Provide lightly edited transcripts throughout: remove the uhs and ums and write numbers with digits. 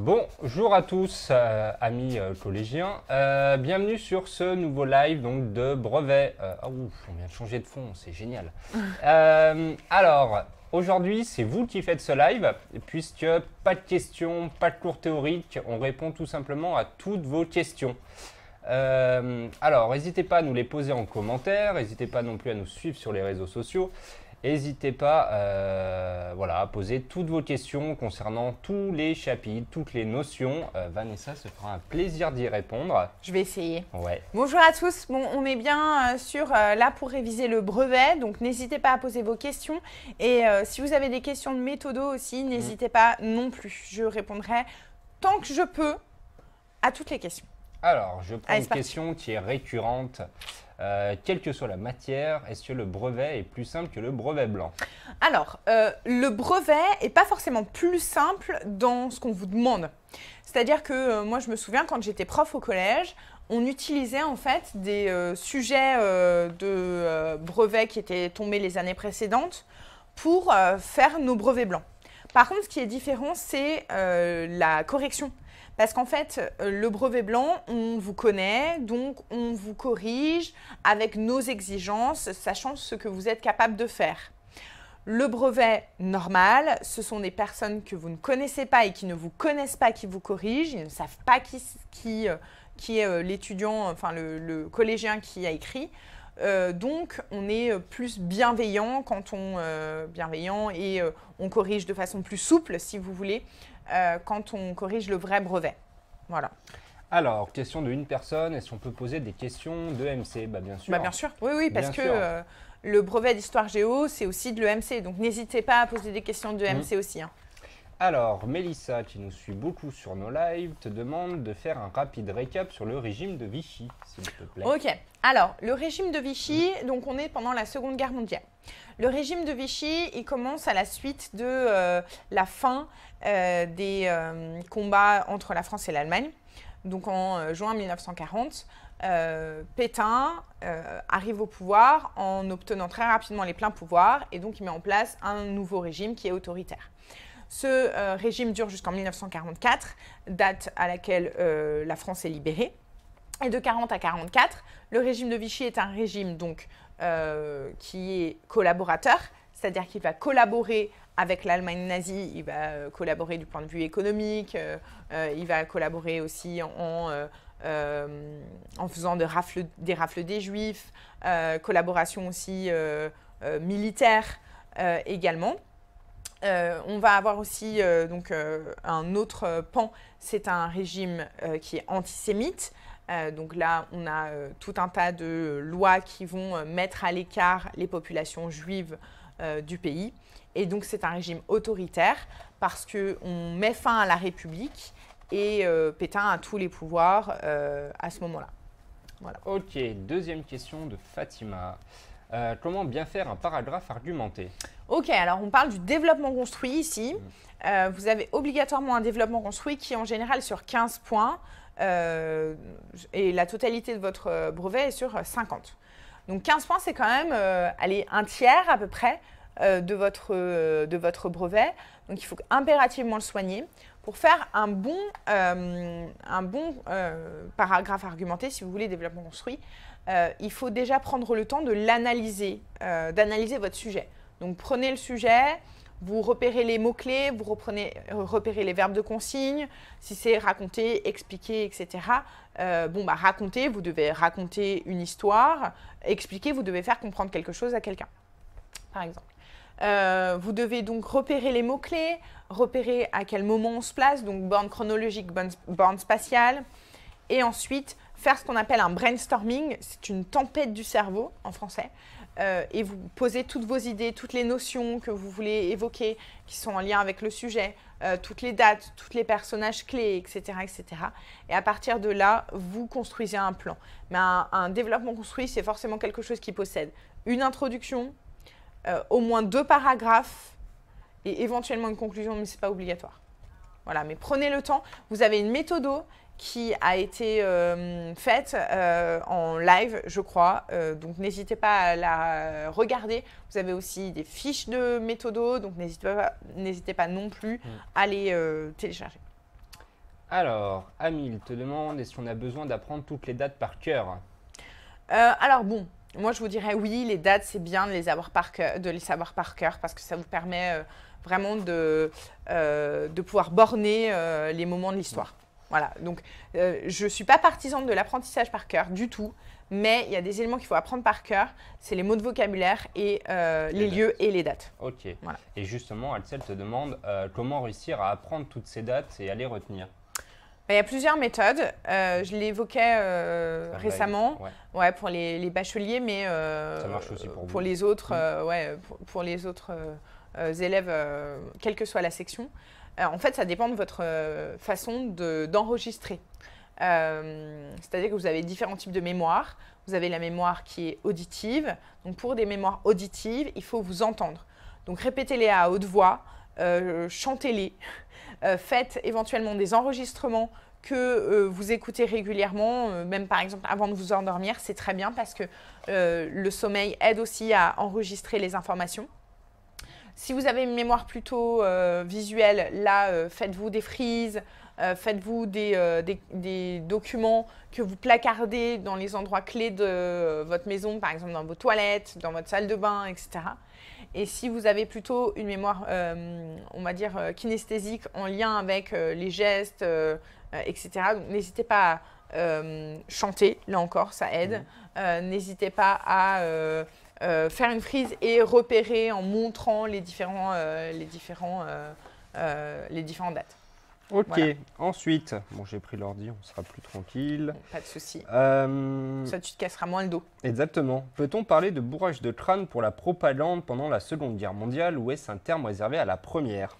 Bonjour à tous, amis collégiens. Bienvenue sur ce nouveau live donc, de brevet. On vient de changer de fond, c'est génial. Alors, aujourd'hui, c'est vous qui faites ce live, puisque pas de questions, pas de cours théoriques, on répond tout simplement à toutes vos questions. Alors, n'hésitez pas à nous les poser en commentaire, n'hésitez pas non plus à nous suivre sur les réseaux sociaux. N'hésitez pas à poser toutes vos questions concernant tous les chapitres, toutes les notions. Vanessa se fera un plaisir d'y répondre. Je vais essayer. Ouais. Bonjour à tous. Bon, on est bien là pour réviser le brevet, donc n'hésitez pas à poser vos questions. Et si vous avez des questions de méthodo aussi, n'hésitez pas non plus. Je répondrai tant que je peux à toutes les questions. Alors, je prends une question qui est récurrente. Quelle que soit la matière, est-ce que le brevet est plus simple que le brevet blanc? Alors, le brevet n'est pas forcément plus simple dans ce qu'on vous demande. C'est-à-dire que moi, je me souviens quand j'étais prof au collège, on utilisait en fait des sujets de brevets qui étaient tombés les années précédentes pour faire nos brevets blancs. Par contre, ce qui est différent, c'est la correction. Parce qu'en fait, le brevet blanc, on vous connaît, donc on vous corrige avec nos exigences, sachant ce que vous êtes capable de faire. Le brevet normal, ce sont des personnes que vous ne connaissez pas et qui ne vous connaissent pas qui vous corrigent. Ils ne savent pas qui est l'étudiant, enfin le collégien qui a écrit. Donc, on est plus bienveillant et on corrige de façon plus souple, si vous voulez, quand on corrige le vrai brevet. Voilà. Alors, question de une personne, est-ce qu'on peut poser des questions de MC? Bien sûr. Bien sûr, oui, parce que le brevet d'histoire géo, c'est aussi de l'EMC. Donc, n'hésitez pas à poser des questions de MC aussi. Hein. Alors, Mélissa, qui nous suit beaucoup sur nos lives, te demande de faire un rapide récap sur le régime de Vichy, s'il te plaît. Ok. Alors, le régime de Vichy, donc on est pendant la Seconde Guerre mondiale. Le régime de Vichy, il commence à la suite de la fin des combats entre la France et l'Allemagne. Donc, en juin 1940, Pétain arrive au pouvoir en obtenant très rapidement les pleins pouvoirs et donc il met en place un nouveau régime qui est autoritaire. Ce régime dure jusqu'en 1944, date à laquelle la France est libérée. Et de 40 à 44, le régime de Vichy est un régime donc, qui est collaborateur, c'est-à-dire qu'il va collaborer avec l'Allemagne nazie, il va collaborer du point de vue économique, il va collaborer aussi en faisant des rafles des Juifs, collaboration aussi militaire également. On va avoir aussi un autre pan, c'est un régime qui est antisémite. Donc là, on a tout un tas de lois qui vont mettre à l'écart les populations juives du pays. Et donc, c'est un régime autoritaire parce qu'on met fin à la République et Pétain a tous les pouvoirs à ce moment-là. Voilà. Ok, deuxième question de Fatima. Comment bien faire un paragraphe argumenté? Ok, alors on parle du développement construit ici. Vous avez obligatoirement un développement construit qui est en général sur 15 points et la totalité de votre brevet est sur 50. Donc 15 points, c'est quand même un tiers à peu près de votre brevet. Donc il faut impérativement le soigner. Pour faire un bon paragraphe argumenté, si vous voulez, développement construit, il faut déjà prendre le temps de l'analyser, d'analyser votre sujet. Donc, prenez le sujet, vous repérez les mots-clés, vous repérez les verbes de consigne, si c'est raconter, expliquer, etc. Raconter, vous devez raconter une histoire, expliquer, vous devez faire comprendre quelque chose à quelqu'un, par exemple. Vous devez donc repérer les mots-clés, repérer à quel moment on se place, donc borne chronologique, borne spatiale, et ensuite faire ce qu'on appelle un brainstorming, c'est une tempête du cerveau en français, et vous posez toutes vos idées, toutes les notions que vous voulez évoquer, qui sont en lien avec le sujet, toutes les dates, tous les personnages clés, etc., etc. Et à partir de là, vous construisez un plan. Mais un développement construit, c'est forcément quelque chose qui possède une introduction, au moins 2 paragraphes et éventuellement une conclusion, mais ce n'est pas obligatoire. Voilà, mais prenez le temps. Vous avez une méthode qui a été faite en live, je crois. Donc, n'hésitez pas à la regarder. Vous avez aussi des fiches de méthodo, donc n'hésitez pas non plus à les télécharger. Alors, Amil te demande, est-ce qu'on a besoin d'apprendre toutes les dates par cœur? Alors bon, moi je vous dirais oui, les dates c'est bien de les savoir par cœur parce que ça vous permet vraiment de pouvoir borner les moments de l'histoire. Voilà, donc je ne suis pas partisane de l'apprentissage par cœur du tout, mais il y a des éléments qu'il faut apprendre par cœur, c'est les mots de vocabulaire et les lieux et les dates. Ok. Voilà. Et justement, Alcel te demande comment réussir à apprendre toutes ces dates et à les retenir. Il y a plusieurs méthodes. Je l'évoquais récemment, Ouais. pour les bacheliers, mais Ça marche aussi pour vous. pour les autres, pour les autres élèves, quelle que soit la section. En fait, ça dépend de votre façon d'enregistrer. C'est-à-dire que vous avez différents types de mémoire. Vous avez la mémoire qui est auditive. Donc, pour des mémoires auditives, il faut vous entendre. Donc, répétez-les à haute voix, chantez-les. Faites éventuellement des enregistrements que vous écoutez régulièrement, même par exemple avant de vous endormir, c'est très bien parce que le sommeil aide aussi à enregistrer les informations. Si vous avez une mémoire plutôt visuelle, là, faites-vous des frises, faites-vous des documents que vous placardez dans les endroits clés de votre maison, par exemple dans vos toilettes, dans votre salle de bain, etc. Et si vous avez plutôt une mémoire, on va dire, kinesthésique en lien avec les gestes, etc., donc n'hésitez pas à chanter, là encore, ça aide. N'hésitez pas à faire une frise et repérer en montrant les différentes dates. Ok, Voilà. Ensuite, bon j'ai pris l'ordi, on sera plus tranquille. Pas de souci. Euh, Ça, tu te casseras moins le dos. Exactement. Peut-on parler de bourrage de crâne pour la propagande pendant la Seconde Guerre mondiale ou est-ce un terme réservé à la Première?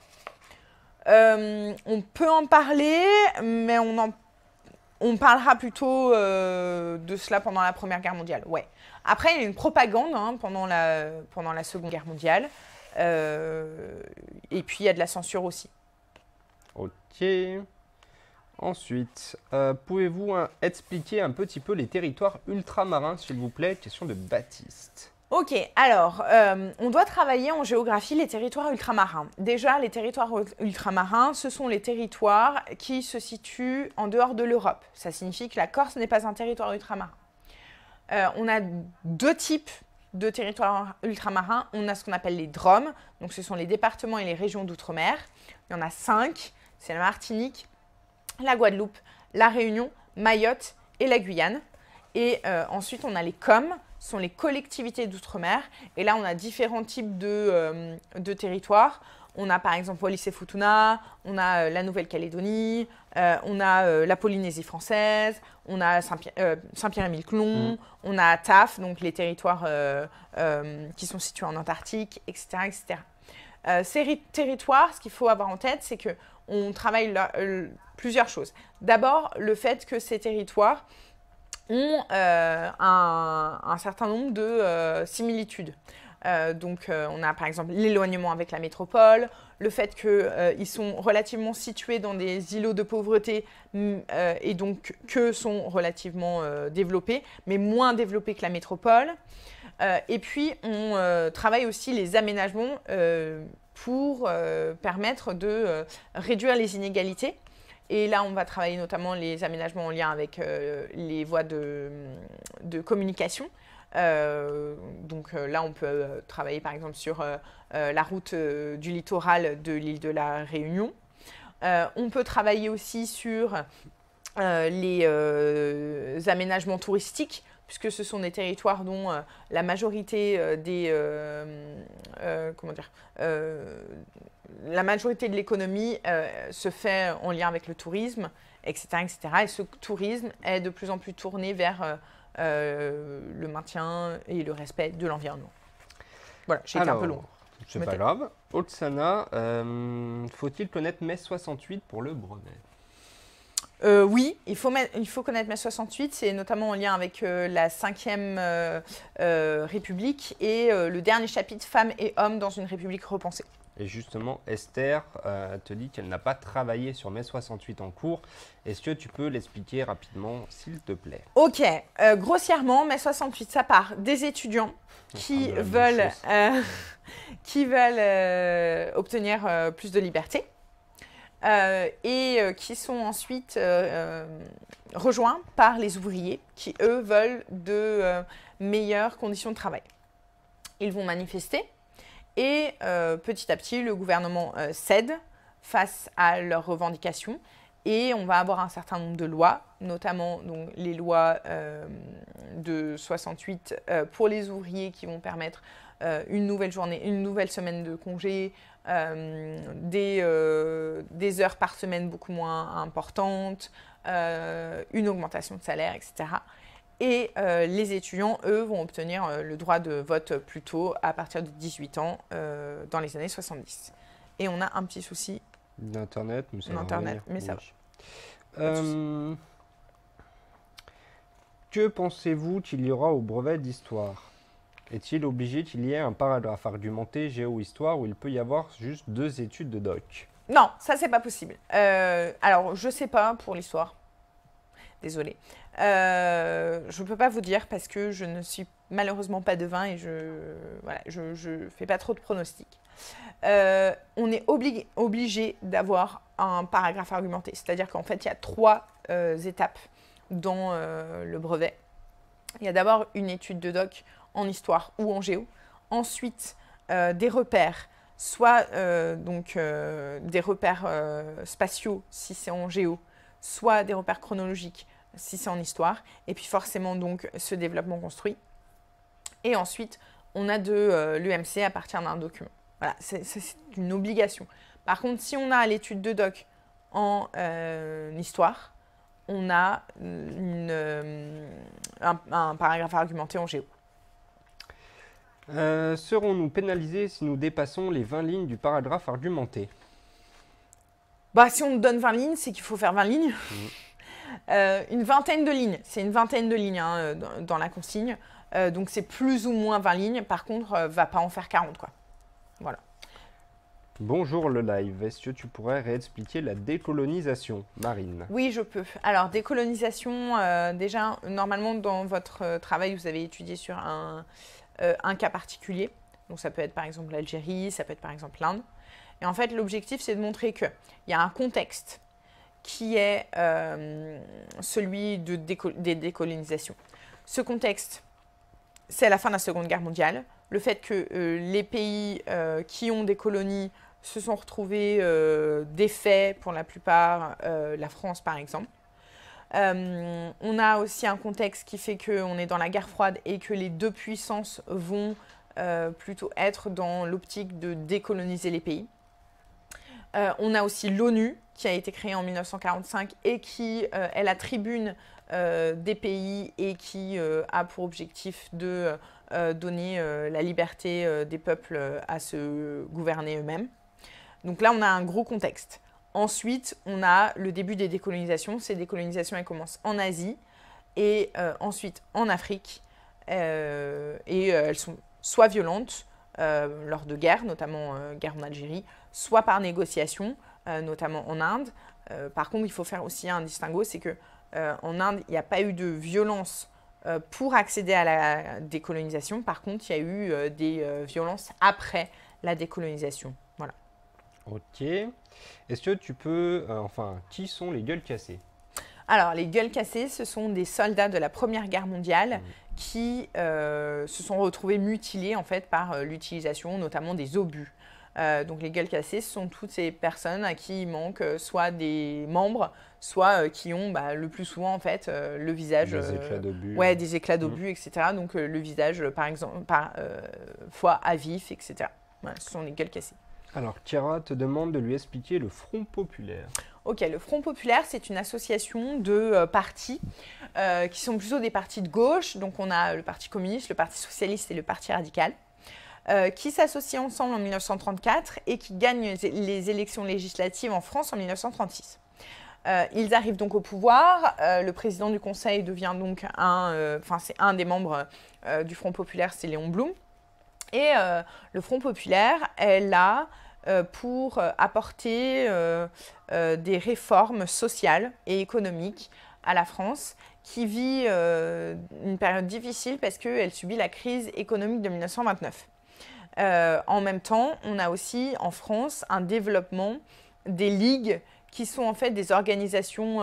On peut en parler, mais on parlera plutôt de cela pendant la Première Guerre mondiale. Ouais. Après, il y a une propagande pendant la Seconde Guerre mondiale. Et puis, il y a de la censure aussi. Ok. Ensuite, pouvez-vous expliquer un petit peu les territoires ultramarins, s'il vous plaît? Question de Baptiste. Ok, alors, on doit travailler en géographie les territoires ultramarins. Déjà, les territoires ultramarins, ce sont les territoires qui se situent en dehors de l'Europe. Ça signifie que la Corse n'est pas un territoire ultramarin. On a deux types de territoires ultramarins. On a ce qu'on appelle les DROM, donc ce sont les départements et les régions d'outre-mer. Il y en a 5, c'est la Martinique, la Guadeloupe, la Réunion, Mayotte et la Guyane. Et ensuite, on a les COM, ce sont les collectivités d'outre-mer. Et là, on a différents types de territoires. On a par exemple Wallis-et-Futuna, on a la Nouvelle-Calédonie, on a la Polynésie française, on a Saint-Pierre-et-Miquelon, on a TAF, donc les territoires qui sont situés en Antarctique, etc. etc. Ces territoires, ce qu'il faut avoir en tête, c'est qu'on travaille plusieurs choses. D'abord, le fait que ces territoires ont un certain nombre de similitudes. Donc, on a par exemple l'éloignement avec la métropole, le fait qu'ils sont relativement situés dans des îlots de pauvreté et donc que sont relativement développés, mais moins développés que la métropole. Et puis, on travaille aussi les aménagements pour permettre de réduire les inégalités. Et là, on va travailler notamment les aménagements en lien avec les voies de communication. Donc là, on peut travailler par exemple sur la route du littoral de l'île de la Réunion. On peut travailler aussi sur les aménagements touristiques, puisque ce sont des territoires dont la majorité la majorité de l'économie se fait en lien avec le tourisme, etc., etc. Et ce tourisme est de plus en plus tourné vers le maintien et le respect de l'environnement. Voilà, j'ai été un peu long. C'est pas grave. Otsana, faut-il connaître mai 68 pour le brevet? Oui, il faut connaître mai 68, c'est notamment en lien avec la 5e République et le dernier chapitre Femmes et hommes dans une République repensée. Et justement, Esther te dit qu'elle n'a pas travaillé sur mai 68 en cours. Est-ce que tu peux l'expliquer rapidement, s'il te plaît? Ok, grossièrement, mai 68, ça part des étudiants qui veulent obtenir plus de liberté. et qui sont ensuite rejoints par les ouvriers qui, eux, veulent de meilleures conditions de travail. Ils vont manifester et petit à petit, le gouvernement cède face à leurs revendications et on va avoir un certain nombre de lois, notamment donc, les lois de 68 pour les ouvriers qui vont permettre une nouvelle journée, une nouvelle semaine de congé, des heures par semaine beaucoup moins importantes, une augmentation de salaire, etc. Et les étudiants, eux, vont obtenir le droit de vote plus tôt, à partir de 18 ans, dans les années 70. Et on a un petit souci d'Internet, mais ça va d'Internet, revenir. mais ça va. Que pensez-vous qu'il y aura au brevet d'histoire? Est-il obligé qu'il y ait un paragraphe argumenté géo-histoire où il peut y avoir juste 2 études de doc? Non, ça, c'est pas possible. Alors, je sais pas pour l'histoire. Désolée. Je ne peux pas vous dire parce que je ne suis malheureusement pas devin et je fais pas trop de pronostics. On est obligé d'avoir un paragraphe argumenté. C'est-à-dire qu'en fait, il y a 3 étapes dans le brevet. Il y a d'abord une étude de doc en histoire ou en géo. Ensuite, des repères, soit des repères spatiaux si c'est en géo, soit des repères chronologiques si c'est en histoire, et puis forcément donc ce développement construit. Et ensuite, on a de l'UMC à partir d'un document. Voilà, c'est une obligation. Par contre, si on a l'étude de doc en histoire, on a un paragraphe argumenté en géo. Serons-nous pénalisés si nous dépassons les 20 lignes du paragraphe argumenté? Bah, si on nous donne 20 lignes, c'est qu'il faut faire 20 lignes. Une vingtaine de lignes, c'est une vingtaine de lignes hein, dans la consigne. Donc c'est plus ou moins 20 lignes. Par contre, va pas en faire 40, quoi. Voilà. Bonjour le live, est-ce que tu pourrais réexpliquer la décolonisation, Marine? Oui, je peux. Alors, décolonisation, déjà, normalement, dans votre travail, vous avez étudié sur un cas particulier. Donc ça peut être par exemple l'Algérie, ça peut être par exemple l'Inde. Et en fait, l'objectif, c'est de montrer qu'il y a un contexte qui est celui des décolonisations. Ce contexte, c'est la fin de la Seconde Guerre mondiale. Le fait que les pays qui ont des colonies se sont retrouvés défaits, pour la plupart, la France par exemple. On a aussi un contexte qui fait qu'on est dans la guerre froide et que les 2 puissances vont plutôt être dans l'optique de décoloniser les pays. On a aussi l'ONU qui a été créée en 1945 et qui est la tribune des pays et qui a pour objectif de donner la liberté des peuples à se gouverner eux-mêmes. Donc là, on a un gros contexte. Ensuite, on a le début des décolonisations. Ces décolonisations, elles commencent en Asie et ensuite en Afrique. Et elles sont soit violentes lors de guerres, notamment guerre en Algérie, soit par négociation, notamment en Inde. Par contre, il faut faire aussi un distinguo, c'est qu'en Inde, il n'y a pas eu de violence pour accéder à la décolonisation. Par contre, il y a eu des violences après la décolonisation. Voilà. Ok. Est-ce que tu peux... qui sont les gueules cassées? Alors, les gueules cassées, ce sont des soldats de la Première Guerre mondiale qui se sont retrouvés mutilés en fait, par l'utilisation notamment des obus. Donc, les gueules cassées, ce sont toutes ces personnes à qui il manque soit des membres, soit qui ont le plus souvent en fait, le visage... Des éclats d'obus. Ouais, des éclats d'obus, etc. Donc, le visage, par exemple, fois à vif, etc. Voilà, ce sont les gueules cassées. Alors, Chiara te demande de lui expliquer le Front populaire. Ok, le Front populaire, c'est une association de partis qui sont plutôt des partis de gauche. Donc, on a le Parti communiste, le Parti socialiste et le Parti radical, qui s'associent ensemble en 1934 et qui gagnent les élections législatives en France en 1936. Ils arrivent donc au pouvoir. Le président du Conseil devient donc c'est un des membres du Front populaire, c'est Léon Blum. Et le Front populaire est là pour apporter des réformes sociales et économiques à la France qui vit une période difficile parce qu'elle subit la crise économique de 1929. En même temps, on a aussi en France un développement des ligues qui sont en fait des organisations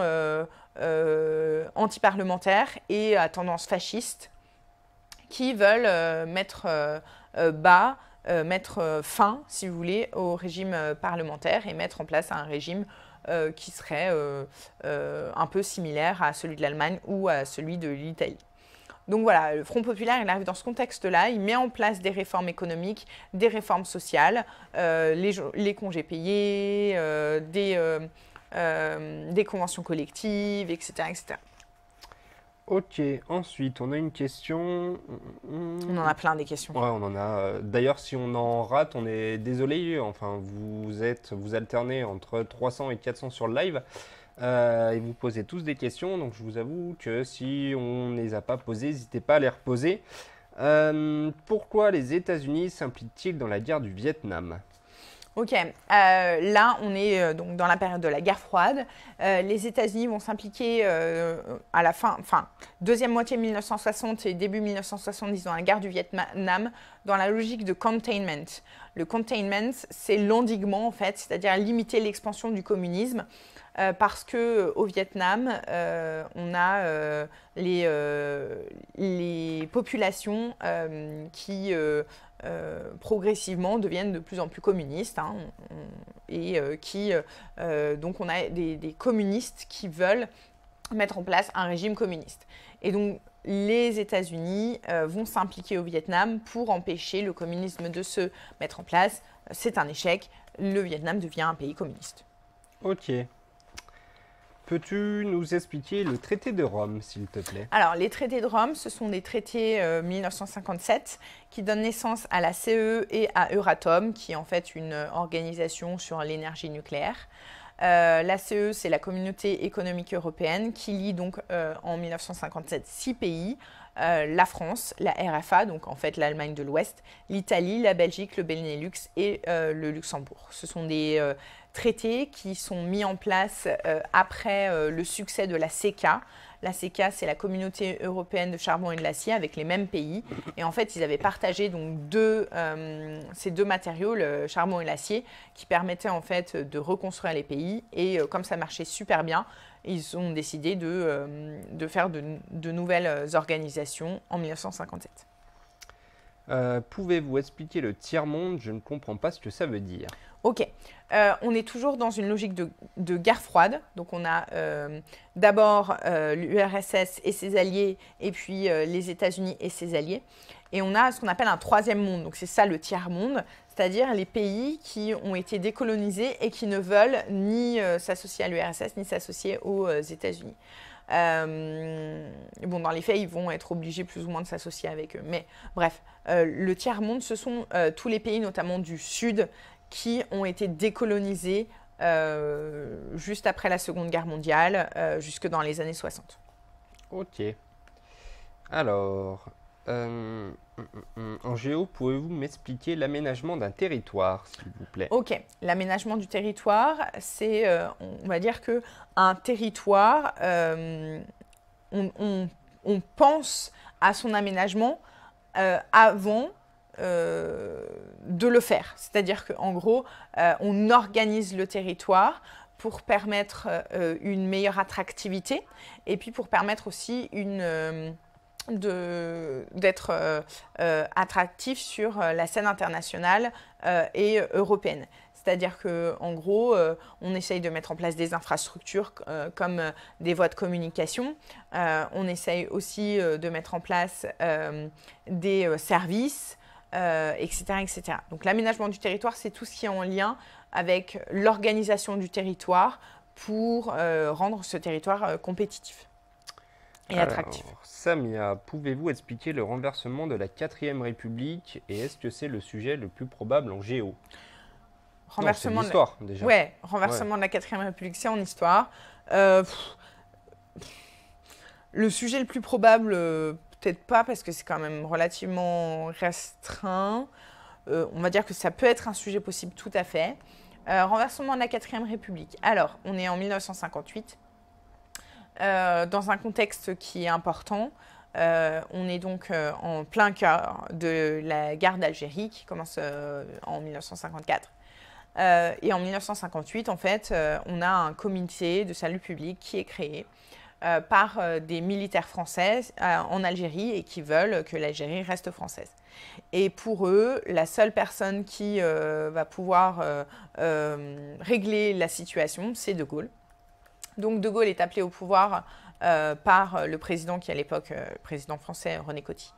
antiparlementaires et à tendance fasciste qui veulent mettre fin, si vous voulez, au régime parlementaire et mettre en place un régime qui serait un peu similaire à celui de l'Allemagne ou à celui de l'Italie. Donc voilà, le Front populaire, il arrive dans ce contexte-là, il met en place des réformes économiques, des réformes sociales, les congés payés, des conventions collectives, etc., etc. Ok, ensuite, on a une question. On en a plein des questions. Ouais, on en a. D'ailleurs, si on en rate, on est désolé. Enfin, vous alternez entre 300 et 400 sur le live. Et vous posez tous des questions. Donc, je vous avoue que si on ne les a pas posées, n'hésitez pas à les reposer. Pourquoi les États-Unis s'impliquent-ils dans la guerre du Vietnam? Ok, là on est donc dans la période de la guerre froide. Les États-Unis vont s'impliquer à la deuxième moitié 1960 et début 1970 dans la guerre du Vietnam dans la logique de containment. Le containment, c'est l'endiguement en fait, c'est-à-dire limiter l'expansion du communisme. Parce que au Vietnam, on a les populations qui progressivement deviennent de plus en plus communistes donc on a des communistes qui veulent mettre en place un régime communiste. Et donc les États-Unis vont s'impliquer au Vietnam pour empêcher le communisme de se mettre en place. C'est un échec. Le Vietnam devient un pays communiste. Ok. Peux-tu nous expliquer le traité de Rome, s'il te plaît? Alors, les traités de Rome, ce sont des traités 1957 qui donnent naissance à la CE et à Euratom, qui est en fait une organisation sur l'énergie nucléaire. La CE, c'est la Communauté économique européenne, qui lie donc en 1957 6 pays. La France, la RFA, donc en fait l'Allemagne de l'Ouest, l'Italie, la Belgique, le Benelux et le Luxembourg. Ce sont des traités qui sont mis en place après le succès de la CECA. La CECA, c'est la Communauté européenne de charbon et de l'acier avec les mêmes pays. Et en fait, ils avaient partagé donc ces deux matériaux, le charbon et l'acier, qui permettaient en fait de reconstruire les pays. Et comme ça marchait super bien, ils ont décidé de faire de nouvelles organisations en 1957. Pouvez-vous expliquer le tiers-monde? Je ne comprends pas ce que ça veut dire. Ok, on est toujours dans une logique de guerre froide. Donc on a d'abord l'URSS et ses alliés, et puis les États-Unis et ses alliés. Et on a ce qu'on appelle un troisième monde. Donc c'est ça le tiers-monde, c'est-à-dire les pays qui ont été décolonisés et qui ne veulent ni s'associer à l'URSS ni s'associer aux États-Unis. Dans les faits, ils vont être obligés plus ou moins de s'associer avec eux. Mais bref, le tiers-monde, ce sont tous les pays, notamment du Sud, qui ont été décolonisés juste après la Seconde Guerre mondiale, jusque dans les années 60. Ok. Alors, en géo, pouvez-vous m'expliquer l'aménagement d'un territoire, s'il vous plaît? Ok, l'aménagement du territoire, c'est, on va dire qu'un territoire, on pense à son aménagement avant de le faire. C'est-à-dire qu'en gros, on organise le territoire pour permettre une meilleure attractivité et puis pour permettre aussi d'être attractif sur la scène internationale et européenne. C'est-à-dire qu'en gros, on essaye de mettre en place des infrastructures comme des voies de communication. On essaye aussi de mettre en place des services, etc., etc. Donc l'aménagement du territoire, c'est tout ce qui est en lien avec l'organisation du territoire pour rendre ce territoire compétitif et attractif. Alors, Samia, pouvez-vous expliquer le renversement de la 4e République et est-ce que c'est le sujet le plus probable en géo? Renversement c'est l'histoire, déjà. Ouais, renversement de la 4e République, c'est en histoire. Le sujet le plus probable, peut-être pas, parce que c'est quand même relativement restreint. On va dire que ça peut être un sujet possible tout à fait. Renversement de la 4e République. Alors, on est en 1958, dans un contexte qui est important. On est donc en plein cœur de la guerre d'Algérie qui commence en 1954. Et en 1958, en fait, on a un comité de salut public qui est créé par des militaires français en Algérie et qui veulent que l'Algérie reste française. Et pour eux, la seule personne qui va pouvoir régler la situation, c'est De Gaulle. Donc De Gaulle est appelé au pouvoir par le président qui, à l'époque, président français, René Coty.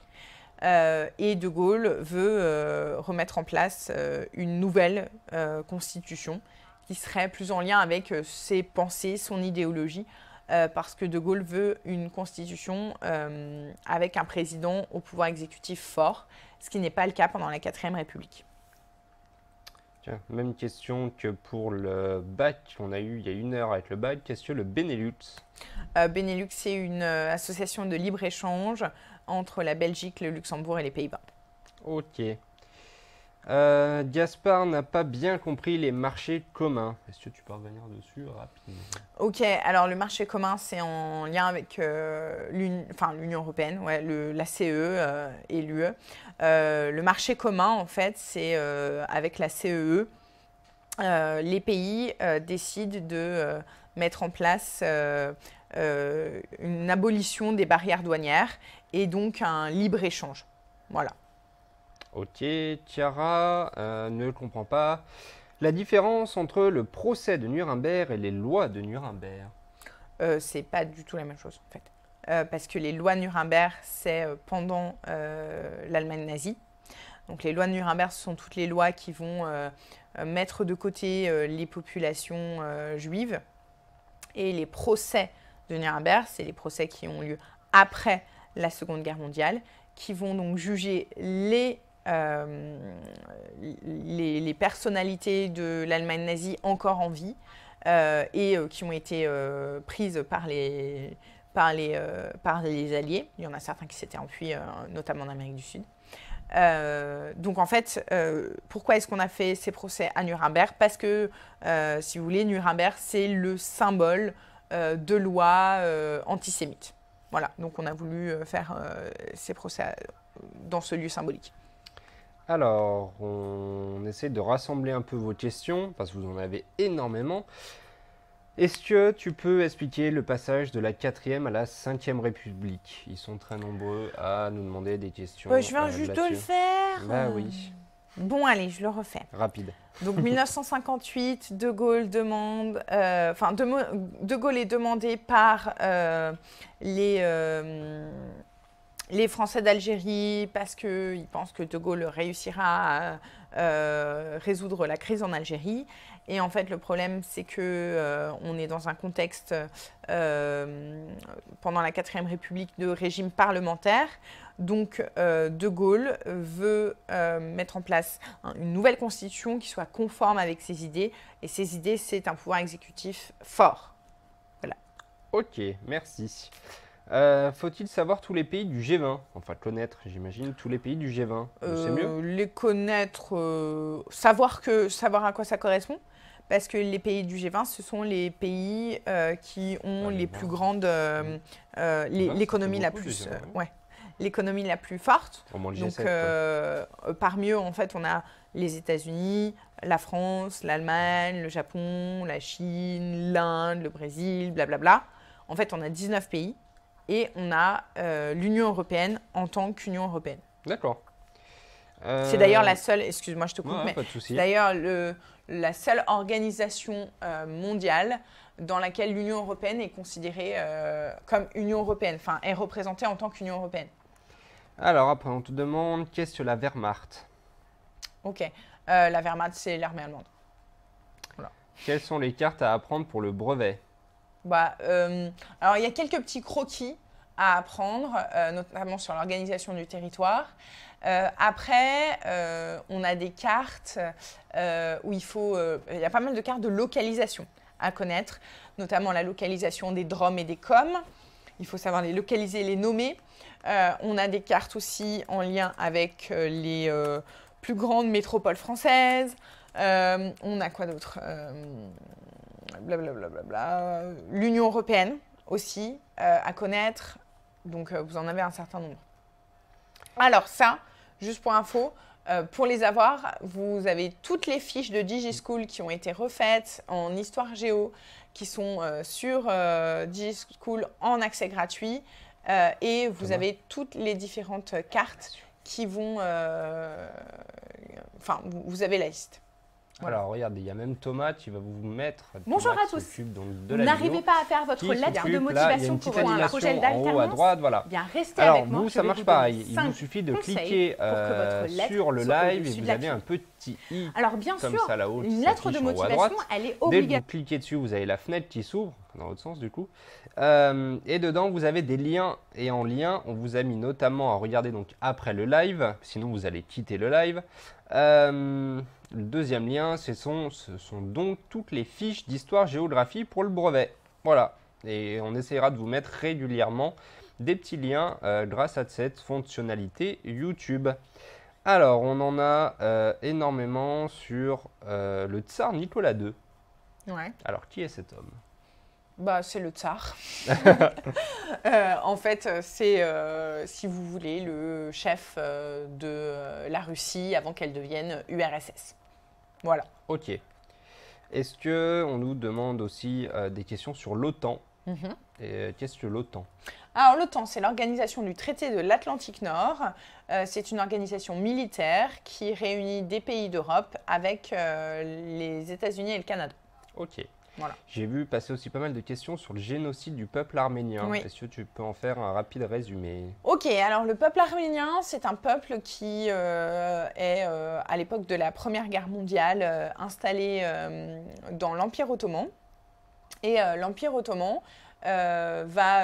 Et De Gaulle veut remettre en place une nouvelle constitution qui serait plus en lien avec ses pensées, son idéologie, parce que De Gaulle veut une constitution avec un président au pouvoir exécutif fort, ce qui n'est pas le cas pendant la 4e République. Tiens, même question que pour le bac qu'on a eu il y a 1 heure avec le bac. Qu'est-ce que le Benelux? Benelux, c'est une association de libre-échange entre la Belgique, le Luxembourg et les Pays-Bas. Ok. Gaspard n'a pas bien compris les marchés communs. Est-ce que tu peux revenir dessus rapidement? Ok, alors le marché commun, c'est en lien avec l'Union européenne, ouais, la CE et l'UE. Le marché commun, en fait, c'est avec la CEE, les pays décident de mettre en place une abolition des barrières douanières et donc un libre-échange. Voilà. Ok, Chiara ne comprend pas. La différence entre le procès de Nuremberg et les lois de Nuremberg? C'est pas du tout la même chose, en fait. Parce que les lois de Nuremberg, c'est pendant l'Allemagne nazie. Donc les lois de Nuremberg, ce sont toutes les lois qui vont mettre de côté les populations juives. Et les procès de Nuremberg, c'est les procès qui ont lieu après la Seconde Guerre mondiale, qui vont donc juger les personnalités de l'Allemagne nazie encore en vie et qui ont été prises par les Alliés. Il y en a certains qui s'étaient enfuis, notamment en Amérique du Sud. Donc en fait, pourquoi est-ce qu'on a fait ces procès à Nuremberg? Parce que, si vous voulez, Nuremberg, c'est le symbole de lois antisémites. Voilà, donc on a voulu faire ces procès dans ce lieu symbolique. Alors, on essaie de rassembler un peu vos questions, parce que vous en avez énormément. Est-ce que tu peux expliquer le passage de la 4e à la 5e République? Ils sont très nombreux à nous demander des questions. Je viens juste de le faire. Bah oui. Bon, allez, je le refais. Rapide. Donc 1958, De Gaulle demande, De Gaulle est demandé par les Français d'Algérie parce qu'ils pensent que De Gaulle réussira à résoudre la crise en Algérie. Et en fait, le problème, c'est que on est dans un contexte pendant la 4e République de régime parlementaire. Donc, De Gaulle veut mettre en place une nouvelle constitution qui soit conforme avec ses idées. Et ses idées, c'est un pouvoir exécutif fort. Voilà. Ok, merci. Faut-il savoir tous les pays du G20? Enfin, connaître, j'imagine, tous les pays du G20. C'est mieux? Les connaître, savoir à quoi ça correspond. Parce que les pays du G20, ce sont les pays qui ont les plus grandes... l'économie la plus... ouais. L'économie la plus forte. Donc, parmi eux, en fait, on a les États-Unis, la France, l'Allemagne, le Japon, la Chine, l'Inde, le Brésil, blablabla. En fait, on a 19 pays et on a l'Union européenne en tant qu'Union européenne. D'accord. C'est d'ailleurs la seule, excuse-moi, je te coupe, mais pas de souci. c'est d'ailleurs la seule organisation mondiale dans laquelle l'Union européenne est considérée comme Union européenne, enfin est représentée en tant qu'Union européenne. Alors après, on te demande qu'est-ce que la Wehrmacht? Ok, la Wehrmacht, c'est l'armée allemande. Voilà. Quelles sont les cartes à apprendre pour le brevet? Alors, il y a quelques petits croquis à apprendre, notamment sur l'organisation du territoire. Après, on a des cartes où il y a pas mal de cartes de localisation à connaître, notamment la localisation des DROM et des COM. Il faut savoir les localiser et les nommer. On a des cartes aussi en lien avec les plus grandes métropoles françaises. On a quoi d'autre? Blablabla. L'Union européenne aussi à connaître. Donc, vous en avez un certain nombre. Alors ça, juste pour info, Pour les avoir, vous avez toutes les fiches de DigiSchool qui ont été refaites en histoire géo, qui sont sur DigiSchool en accès gratuit. Et vous avez toutes les différentes cartes qui vont... Enfin, vous avez la liste. Voilà. Alors, regardez, il y a même Thomas qui va vous mettre... Bonjour Thomas à tous. Vous n'arrivez pas à faire votre lettre de motivation pour un projet d'alternance, en haut à droite, voilà. Bien, restez Alors, avec moi. vous, ça marche pareil. Il vous suffit de cliquer sur le live et vous avez un petit i comme ça là-haut. Une lettre de motivation, elle est obligatoire. Dès que vous cliquez dessus, vous avez la fenêtre qui s'ouvre, dans l'autre sens du coup. Et dedans, vous avez des liens. Et en lien, on vous a mis notamment à regarder donc après le live. Sinon, vous allez quitter le live. Le deuxième lien, ce sont donc toutes les fiches d'histoire-géographie pour le brevet. Voilà. Et on essaiera de vous mettre régulièrement des petits liens grâce à cette fonctionnalité YouTube. Alors, on en a énormément sur le tsar Nicolas II. Ouais. Alors, qui est cet homme? Bah, c'est le tsar. En fait, c'est, si vous voulez, le chef de la Russie avant qu'elle devienne URSS. Voilà. Ok. Est-ce qu'on nous demande aussi des questions sur l'OTAN? Qu'est-ce que l'OTAN? Alors, l'OTAN, c'est l'organisation du traité de l'Atlantique Nord. C'est une organisation militaire qui réunit des pays d'Europe avec les États-Unis et le Canada. Ok. Voilà. J'ai vu passer aussi pas mal de questions sur le génocide du peuple arménien. Oui. Est-ce que tu peux en faire un rapide résumé? Ok, alors le peuple arménien, c'est un peuple qui est, à l'époque de la Première Guerre mondiale, installé dans l'Empire ottoman. Et l'Empire ottoman va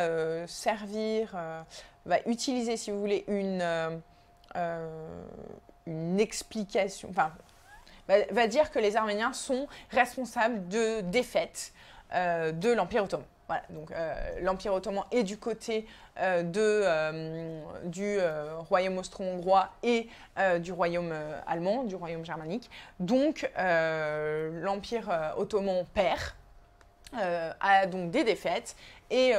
va utiliser, si vous voulez, une explication, enfin, va dire que les Arméniens sont responsables de défaites de l'Empire ottoman. Voilà, donc l'Empire ottoman est du côté du royaume austro-hongrois et du royaume allemand, du royaume germanique. Donc l'Empire ottoman perd, a donc des défaites et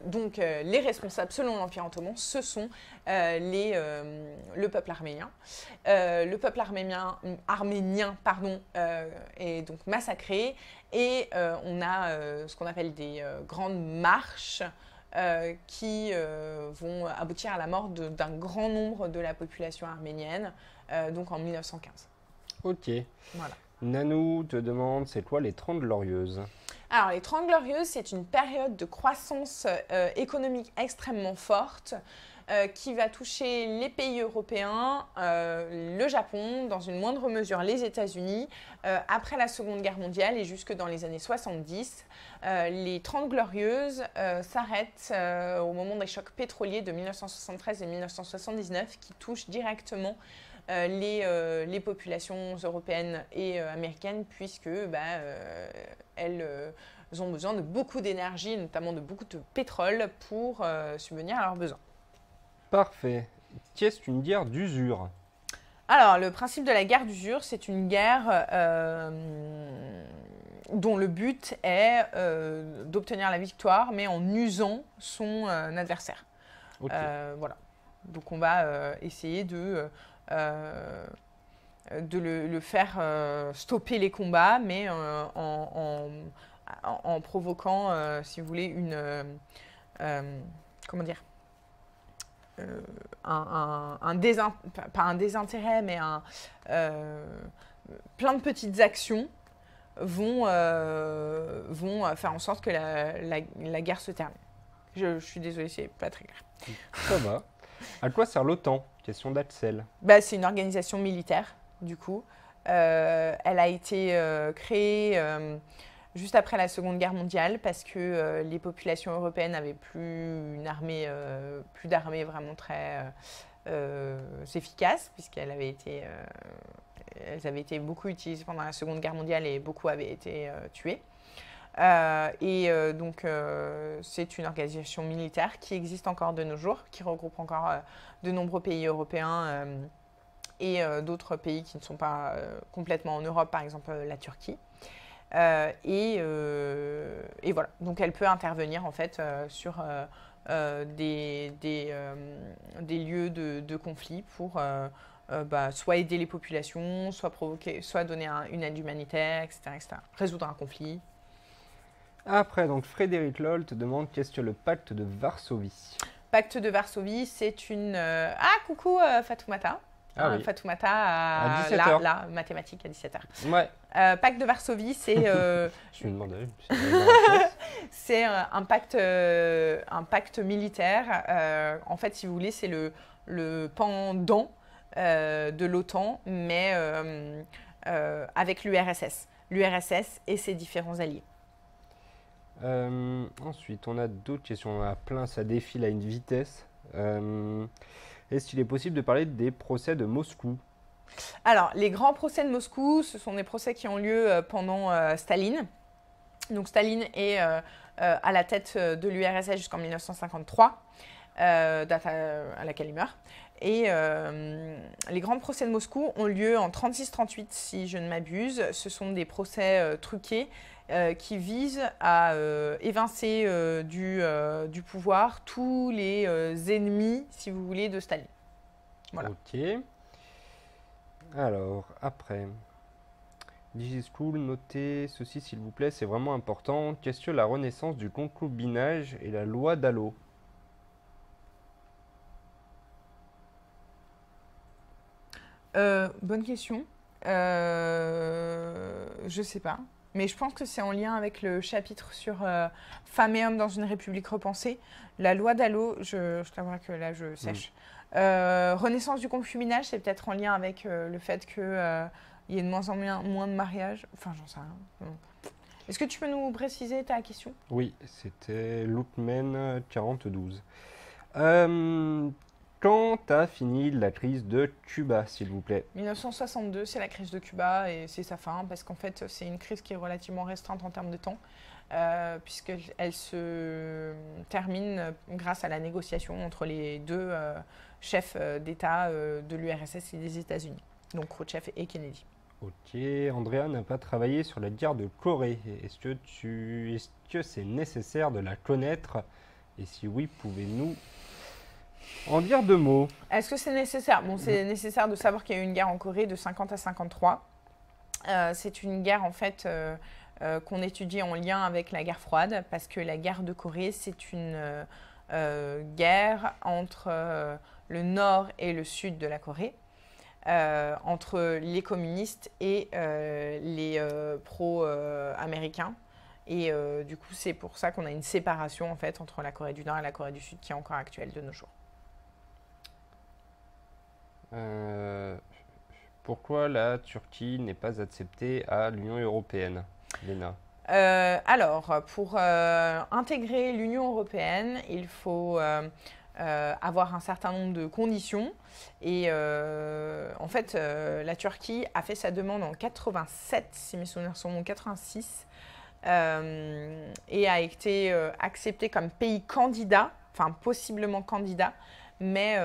donc les responsables selon l'Empire ottoman, ce sont le peuple arménien. Le peuple arménien est donc massacré et on a ce qu'on appelle des grandes marches qui vont aboutir à la mort d'un grand nombre de la population arménienne, donc en 1915. Ok. Voilà. Nanou te demande, c'est quoi les 30 Glorieuses? Alors, les 30 Glorieuses, c'est une période de croissance économique extrêmement forte qui va toucher les pays européens, le Japon, dans une moindre mesure les États-Unis. Après la Seconde Guerre mondiale et jusque dans les années 70, les 30 Glorieuses s'arrêtent au moment des chocs pétroliers de 1973 et 1979 qui touchent directement les populations européennes et américaines puisque elles ont besoin de beaucoup d'énergie, notamment de beaucoup de pétrole pour subvenir à leurs besoins. Parfait. Qu'est-ce qu'une guerre d'usure? Alors, le principe de la guerre d'usure, c'est une guerre dont le but est d'obtenir la victoire, mais en usant son adversaire. Okay. Voilà. Donc, on va essayer de le faire stopper les combats, mais en provoquant, si vous voulez, comment dire, pas un désintérêt, mais plein de petites actions vont faire en sorte que la guerre se termine. Je suis désolée, c'est pas très clair. Ça va. À quoi sert l'OTAN? Question d'Axel. C'est une organisation militaire, du coup. Elle a été créée juste après la Seconde Guerre mondiale parce que les populations européennes n'avaient plus d'armée vraiment très efficace, puisqu'elles avaient été beaucoup utilisées pendant la Seconde Guerre mondiale et beaucoup avaient été tuées. Donc, c'est une organisation militaire qui existe encore de nos jours, qui regroupe encore de nombreux pays européens et d'autres pays qui ne sont pas complètement en Europe, par exemple la Turquie. Et voilà, donc elle peut intervenir en fait sur des lieux de conflit pour soit aider les populations, soit donner une aide humanitaire, etc., etc. Résoudre un conflit. Après, donc Frédéric Loll te demande qu'est-ce que le pacte de Varsovie? Pacte de Varsovie, c'est une... coucou Fatoumata. Oui. Fatoumata à 17h. Là, mathématiques à 17h. Ouais. Pacte de Varsovie, c'est... Je me demandais. C'est un pacte militaire. En fait, si vous voulez, c'est le pendant de l'OTAN, mais avec l'URSS. L'URSS et ses différents alliés. Ensuite, on a d'autres questions. On en a plein, ça défile à une vitesse. Est-ce qu'il est possible de parler des procès de Moscou? Alors, les grands procès de Moscou, ce sont des procès qui ont lieu pendant Staline. Donc, Staline est à la tête de l'URSS jusqu'en 1953, date à laquelle il meurt. Et les grands procès de Moscou ont lieu en 36-38, si je ne m'abuse. Ce sont des procès truqués qui visent à évincer du pouvoir tous les ennemis, si vous voulez, de Staline. Voilà. Ok. Alors, après, DigiSchool, notez ceci s'il vous plaît, c'est vraiment important. Qu'est-ce que la renaissance du concubinage et la loi Dallot? Bonne question. Je sais pas. Mais je pense que c'est en lien avec le chapitre sur femmes et hommes dans une république repensée. La loi Dallot, je t'avouerai que là, je sèche. Renaissance du concubinage, c'est peut-être en lien avec le fait qu'il y ait de moins en moins de mariages. Enfin, j'en sais rien. Est-ce que tu peux nous préciser ta question? Oui, c'était Lookman 4012. Quand a fini la crise de Cuba, s'il vous plaît? 1962, c'est la crise de Cuba et c'est sa fin, parce qu'en fait, c'est une crise qui est relativement restreinte en termes de temps, puisqu'elle se termine grâce à la négociation entre les deux chefs d'État de l'URSS et des États-Unis, donc Khrouchtchev et Kennedy. Ok, Andrea n'a pas travaillé sur la guerre de Corée. Est-ce que c'est nécessaire de la connaître? Et si oui, pouvez-nous en dire deux mots? Est-ce que c'est nécessaire? Bon, c'est nécessaire de savoir qu'il y a eu une guerre en Corée de 50 à 53. C'est une guerre, en fait, qu'on étudie en lien avec la guerre froide, parce que la guerre de Corée, c'est une guerre entre le nord et le sud de la Corée, entre les communistes et les pro-américains. Et du coup, c'est pour ça qu'on a une séparation, en fait, entre la Corée du Nord et la Corée du Sud, qui est encore actuelle de nos jours. Pourquoi la Turquie n'est pas acceptée à l'Union européenne, Léna? Alors, pour intégrer l'Union européenne, il faut avoir un certain nombre de conditions. Et en fait, la Turquie a fait sa demande en 87, si mes souvenirs sont bons, 86, et a été acceptée comme pays candidat, enfin possiblement candidat. Mais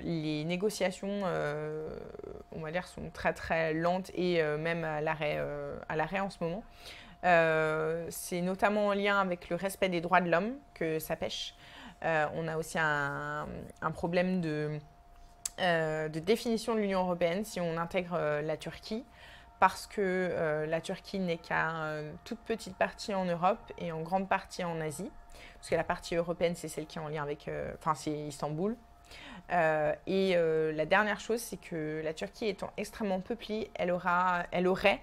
les négociations, on va dire, sont très très lentes et même à l'arrêt en ce moment. C'est notamment en lien avec le respect des droits de l'homme que ça pêche. On a aussi un problème de définition de l'Union européenne si on intègre la Turquie, parce que la Turquie n'est qu'une toute petite partie en Europe et en grande partie en Asie. Parce que la partie européenne, c'est celle qui est en lien avec... c'est Istanbul. Et la dernière chose, c'est que la Turquie étant extrêmement peuplée, elle aurait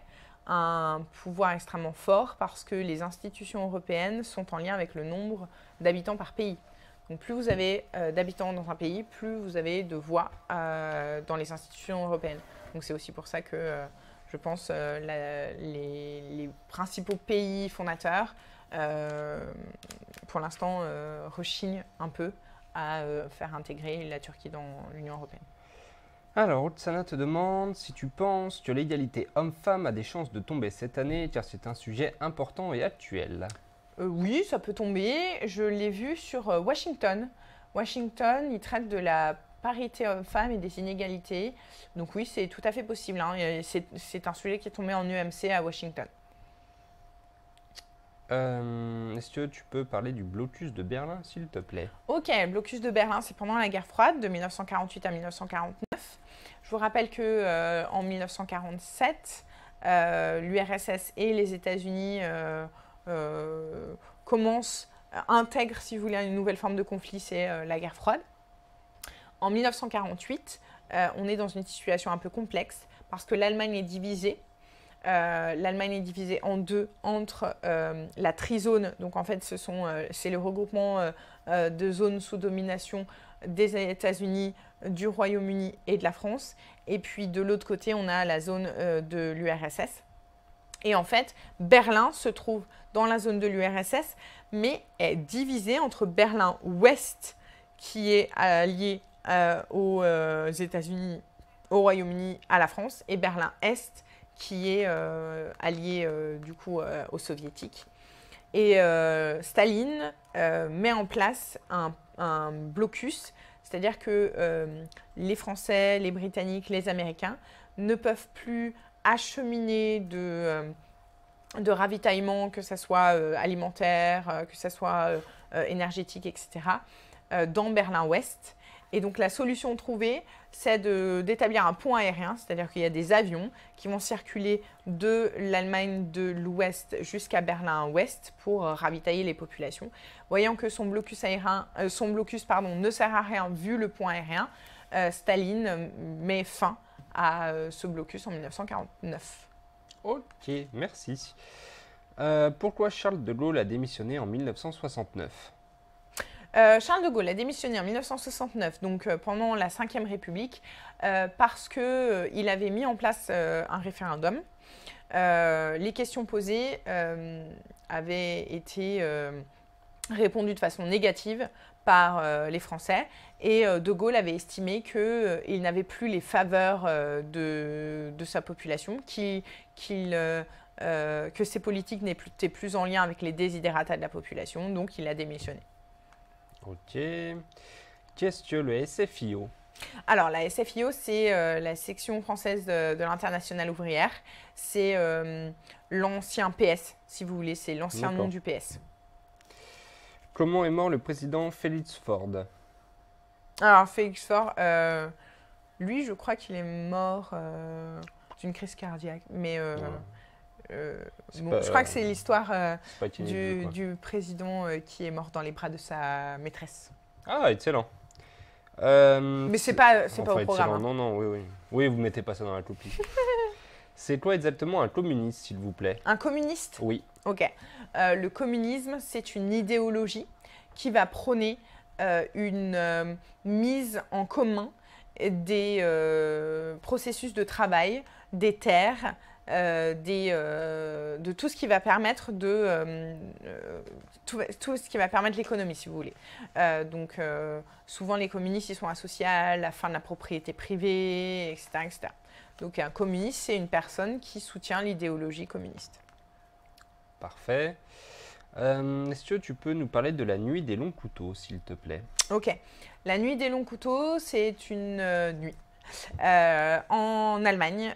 un pouvoir extrêmement fort parce que les institutions européennes sont en lien avec le nombre d'habitants par pays. Donc plus vous avez d'habitants dans un pays, plus vous avez de voix dans les institutions européennes. Donc c'est aussi pour ça que je pense les principaux pays fondateurs, pour l'instant, rechignent un peu à faire intégrer la Turquie dans l'Union européenne. Alors, Otsana te demande si tu penses que l'égalité homme-femme a des chances de tomber cette année, car c'est un sujet important et actuel. Oui, ça peut tomber. Je l'ai vu sur Washington. Washington, il traite de la parité homme-femme et des inégalités. Donc oui, c'est tout à fait possible, hein. C'est un sujet qui est tombé en EMC à Washington. Est-ce que tu peux parler du blocus de Berlin, s'il te plaît? Ok, le blocus de Berlin, c'est pendant la guerre froide de 1948 à 1949. Je vous rappelle qu'en 1947, l'URSS et les États-Unis intègrent, si vous voulez, une nouvelle forme de conflit, c'est la guerre froide. En 1948, on est dans une situation un peu complexe parce que l'Allemagne est divisée. L'Allemagne est divisée en deux entre la trizone, donc en fait c'est le regroupement de zones sous domination des États-Unis, du Royaume-Uni et de la France, et puis de l'autre côté on a la zone de l'URSS. Et en fait, Berlin se trouve dans la zone de l'URSS, mais est divisée entre Berlin-Ouest, qui est allié aux États-Unis, au Royaume-Uni, à la France, et Berlin-Est, qui est allié du coup aux soviétiques. Et Staline met en place un blocus, c'est-à-dire que les Français, les Britanniques, les Américains ne peuvent plus acheminer de ravitaillement, que ce soit alimentaire, que ce soit énergétique, etc., dans Berlin-Ouest. Et donc la solution trouvée, c'est d'établir un pont aérien, c'est-à-dire qu'il y a des avions qui vont circuler de l'Allemagne de l'Ouest jusqu'à Berlin-Ouest pour ravitailler les populations. Voyant que son blocus ne sert à rien vu le pont aérien, Staline met fin à ce blocus en 1949. Ok, merci. Pourquoi Charles de Gaulle a démissionné en 1969 ? Charles de Gaulle a démissionné en 1969, donc pendant la Ve République, parce qu'il avait mis en place un référendum. Les questions posées avaient été répondues de façon négative par les Français, et de Gaulle avait estimé qu'il n'avait plus les faveurs de sa population, que ses politiques n'étaient plus en lien avec les désidératas de la population, donc il a démissionné. Ok. Qu'est-ce que le SFIO ? Alors, la SFIO, c'est la section française de l'Internationale ouvrière. C'est l'ancien PS, si vous voulez. C'est l'ancien nom du PS. Comment est mort le président Félix Ford ? Alors, Félix Ford, lui, je crois qu'il est mort d'une crise cardiaque. Mais je crois que c'est l'histoire du président qui est mort dans les bras de sa maîtresse. Ah, excellent. Mais c'est pas au programme. Hein. Non, oui. Oui, vous mettez pas ça dans la copie. C'est quoi exactement un communiste, s'il vous plaît ? Un communiste ? Oui. Ok. Le communisme, c'est une idéologie qui va prôner une mise en commun des processus de travail, des terres, de tout ce qui va permettre tout ce qui va permettre l'économie, si vous voulez. Donc, souvent, les communistes, ils sont associés à la fin de la propriété privée, etc., etc. Donc, un communiste, c'est une personne qui soutient l'idéologie communiste. Parfait. Est-ce que tu peux nous parler de la nuit des longs couteaux, s'il te plaît ? Ok. La nuit des longs couteaux, c'est une nuit en Allemagne,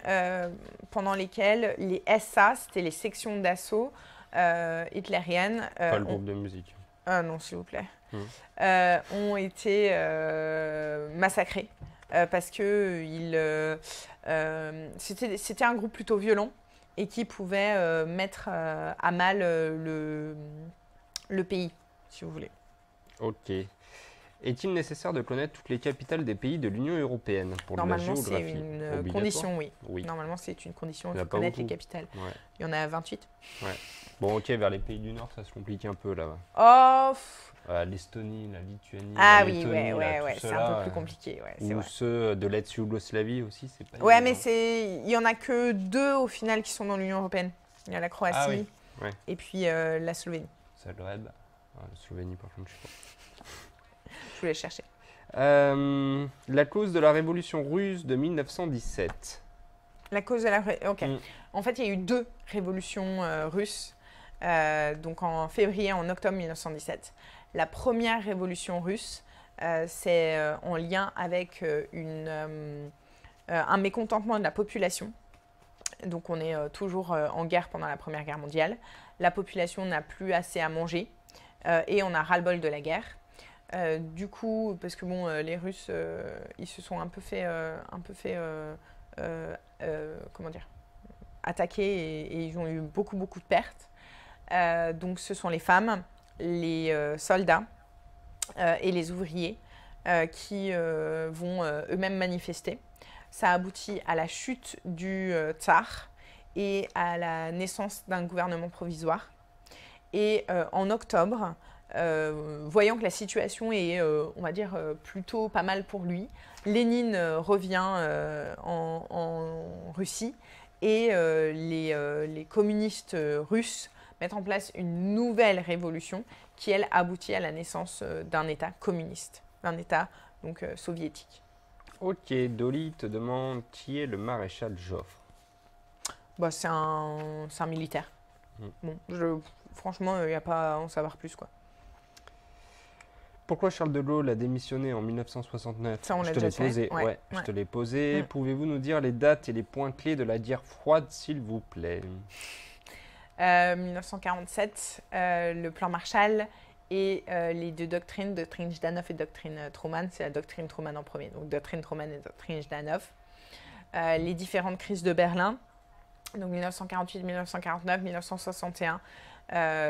pendant lesquelles les SA, c'était les sections d'assaut hitlériennes. Pas le groupe de musique. Non, s'il vous plaît. Ont été massacrés parce que c'était un groupe plutôt violent et qui pouvait mettre à mal le pays, si vous voulez. Ok. Est-il nécessaire de connaître toutes les capitales des pays de l'Union européenne pour de la géographie ? Normalement, c'est une condition, oui. Normalement, c'est une condition, il faut connaître les capitales. Ouais. Il y en a 28. Ouais. Bon, ok, vers les pays du Nord, ça se complique un peu, là. L'Estonie, la Lituanie, la Lettonie, ouais, c'est un peu plus compliqué. Ouais, ou ceux de l'ex-Yougoslavie aussi, c'est pas... Ouais, mais il n'y en a que 2 au final qui sont dans l'Union européenne. Il y a la Croatie et puis la Slovénie. Zagreb. La Slovénie, par contre, je sais pas. Je voulais chercher. La cause de la révolution russe de 1917. La cause de la... Ok. En fait, il y a eu 2 révolutions russes, donc en février et en octobre 1917. La première révolution russe, c'est en lien avec un mécontentement de la population. Donc, on est toujours en guerre pendant la Première Guerre mondiale. La population n'a plus assez à manger et on a ras-le-bol de la guerre. Du coup, parce que bon, les Russes, ils se sont un peu fait comment dire, attaquer et ils ont eu beaucoup de pertes. Donc ce sont les femmes, les soldats et les ouvriers qui vont eux-mêmes manifester. Ça aboutit à la chute du tsar et à la naissance d'un gouvernement provisoire. Et en octobre, voyant que la situation est, on va dire, plutôt pas mal pour lui, Lénine revient en Russie et les communistes russes mettent en place une nouvelle révolution qui, elle, aboutit à la naissance d'un État communiste, d'un État donc soviétique. Ok, Dolly te demande qui est le maréchal Joffre. Bah, c'est un militaire. Bon, franchement, il n'y a pas à en savoir plus, quoi. Pourquoi Charles de Gaulle a démissionné en 1969? Ça, on l'a déjà fait. Ouais, je te l'ai posé. Pouvez-vous nous dire les dates et les points clés de la guerre froide, s'il vous plaît? 1947, le plan Marshall et les deux doctrine Jdanov et doctrine Truman. C'est la doctrine Truman en premier, donc doctrine Truman et doctrine Jdanov. Les différentes crises de Berlin, donc 1948, 1949, 1961.